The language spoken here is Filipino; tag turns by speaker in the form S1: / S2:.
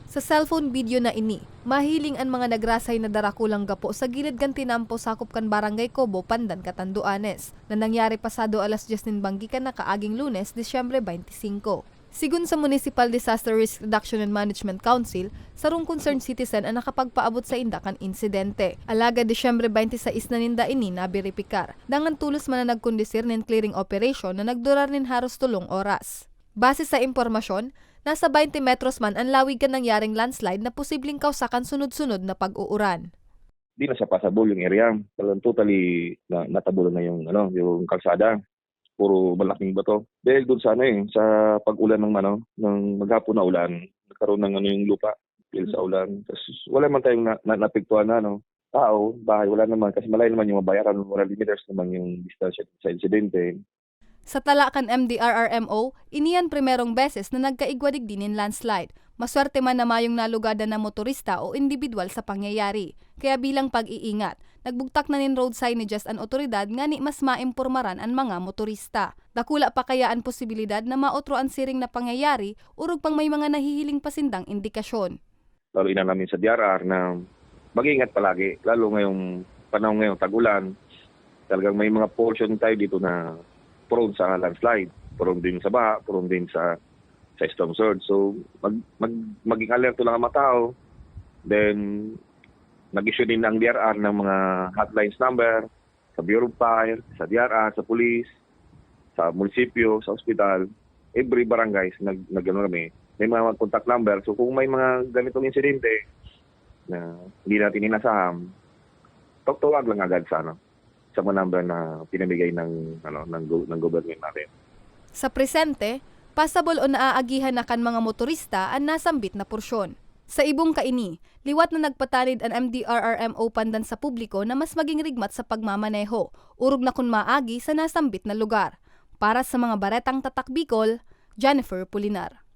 S1: Sa cellphone video na ini, mahiling ang mga nagrasay na darakulang gapo sa gilid kan tinampo sakop kan Barangay Cobo, Pandan, Catanduanes, na nangyari pasado alas 10 nin banggikan na kaaging Lunes, Disyembre 25. Sigun sa Municipal Disaster Risk Reduction and Management Council, sarong concerned citizen ang nakapagpaabot sa indakan insidente. Alaga Disyembre 26 na ninda ini nabiripikar, dangan tulos man na nagkondisir nin clearing operation na nagdurar nin haros 3 oras. Base sa impormasyon, nasa 20 metros man ang lawig kan nangyaring landslide na posibleng kausakan sunod-sunod na pag-uuran.
S2: Di na siya passable yung area. Talagang totally natabulan na yung kalsada. Puro malaking bato. Dahil doon sa pag-ulan ng maghapon na ulan, nagkaroon ng yung lupa dahil sa ulan. Tapos wala man tayong napigtuan na tao, bahay, wala naman kasi malayo naman yung mabayaran, 100 meters naman yung distansya sa insidente.
S1: Sa talakan MDRRMO, iniyan primerong beses na nagkaigwadig din in landslide. Maswerte man na mayong nalugada na motorista o individual sa pangyayari. Kaya bilang pag-iingat, nagbugtak na nin road signages ang otoridad nga ni mas maimpormaran ang mga motorista. Dakula pa kaya ang posibilidad na maotro ang siring na pangyayari urog pang may mga nahihiling pasindang indikasyon.
S2: Lalo ina namin sa DRR na mag-iingat palagi, lalo ngayong panahon ngayong tag-ulan. Talagang may mga portion tayo dito na prone sa landslide, prone din sa baha, prone din sa storm surge. So, maging alerto lang ang mga tao. Then, nag-issue din ang DRR ng mga hotlines number sa Bureau of Fire, sa DRR, sa police, sa munisipyo, sa ospital. Every barangays, kami. May mga contact number. So, kung may mga ganitong insidente na hindi natin inasaham, tawag lang agad sa mga number na pinamigay ng government natin.
S1: Sa presente, pasabol o naaagihan na kan mga motorista ang nasambit na porsyon. Sa ibong kaini, liwat na nagpatalid ang MDRRMO Pandan sa publiko na mas maging rigmat sa pagmamaneho, urog na kun maagi sa nasambit na lugar. Para sa mga baretang tatak Bicol, Jennifer Pulinar.